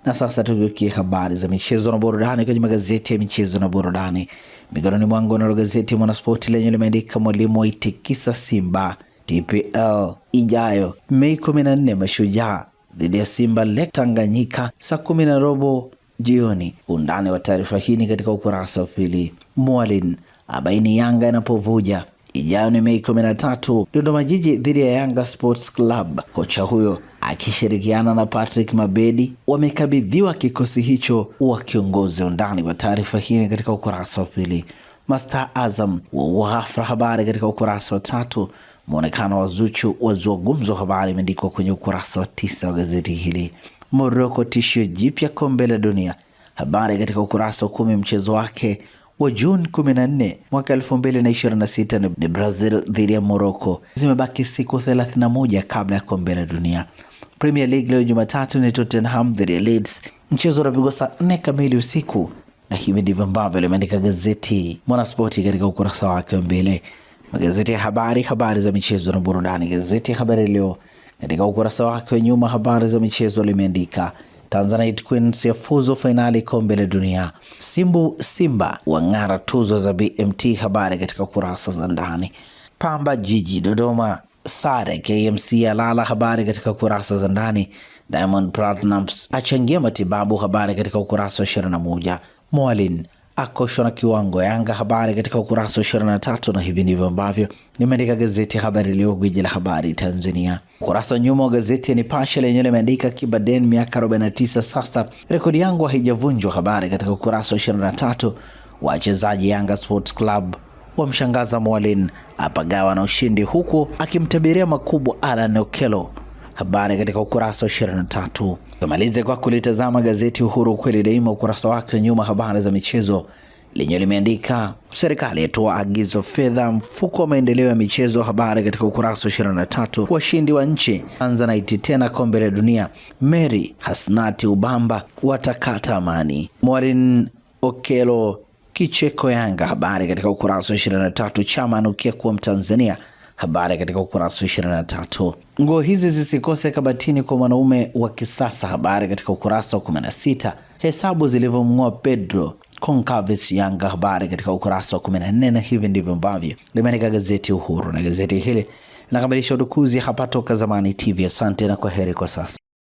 Na sasa tukiukia habari za michezo na burudani kwenye magazeti ya michezo na burudani. Mikononi mwangu na gazeti Mwanaspoti lenye limeandika mwalimu aitikisa Simba TPL ijayo Mei 14, Mashujaa dhidi ya Simba Lake Tanganyika saa 10:30 jioni. Undani wa taarifa hii katika ukurasa wa pili. Mwalimu abaini Yanga inapovuja. Ijayo ni Mei 13, Dodoma Jiji dhidi ya Yanga Sports Club. Kocha huyo akishirikiana na Patrick Mabedi wamekabidhiwa kikosi hicho wakiongoze. Undani wa taarifa hii katika ukurasa wa pili. Master Azam wa hafla, habari katika ukurasa wa 3. Muonekano wa Zuchu wazua gumzo, habari imeandikwa kwenye ukurasa wa 9 wa gazeti hili. Morocco tishio jipya kombe la dunia, habari katika ukurasa wa 10. Mchezo wake wa Juni 14 mwaka 2026 ni Brazil dhidi ya Morocco. Zimebaki siku 31 kabla ya kombe la dunia. Premier League leo Jumatatu ni Tottenham dhidi ya Leeds. Mchezo unapigwa saa 4 kamili usiku, na hivi ndivyo ambavyo limeandika gazeti Mwanaspoti katika ukurasa wake mbele. Magazeti ya habari za michezo na burudani. Gazeti ya Habari Leo katika ukurasa wake wa nyuma, habari za michezo limeandika Tanzanite Queens yafuzu finali kombe la dunia. Simba wang'ara tuzo za BMT, habari katika kurasa za ndani. Pamba Jiji Dodoma sare KMC alala, habari katika kurasa za ndani. Diamond Platnumz achangia matibabu, habari katika ukurasa wa 21. Mwalimu akoshwa na kiwango Yanga, habari katika ukurasa wa 23. Na hivi ndivyo ambavyo nimeandika gazeti Habari Leo, gwiji la habari Tanzania. Ukurasa wa nyuma wa gazeti ya Nipashe lenyewe limeandika Kibaden miaka 49 sasa, rekodi yangu haijavunjwa, habari katika ukurasa wa 23. Wachezaji Yanga Sports Club wamshangaza Mwalimu apagawa na ushindi, huku akimtabiria makubwa Alan Okello, habari katika ukurasa wa 23. Tumalize kwa kulitazama gazeti Uhuru kweli daima, ukurasa wake nyuma, habari za michezo lenye limeandika serikali yatoa agizo fedha mfuko wa maendeleo ya michezo, habari katika ukurasa wa 23. Washindi wa nchi Tanzanite tena kombe la dunia, Mary Hasnati Ubamba watakata amani. Mwalimu Okello kicheko Yanga, habari katika ukurasa wa 23. Chama anukia kuwa Mtanzania, habari katika ukurasa wa 23. Nguo hizi zisikose kabatini kwa mwanaume wa kisasa, habari katika ukurasa wa 16. Hesabu zilivyomngoa Pedro Goncalves Yanga, habari katika ukurasa wa 14. Na hivi ndivyo ambavyo limeandika gazeti Uhuru, na gazeti hili linakamilisha udukuzi hapa Toka Zamani TV. Asante na kwaheri kwa sasa.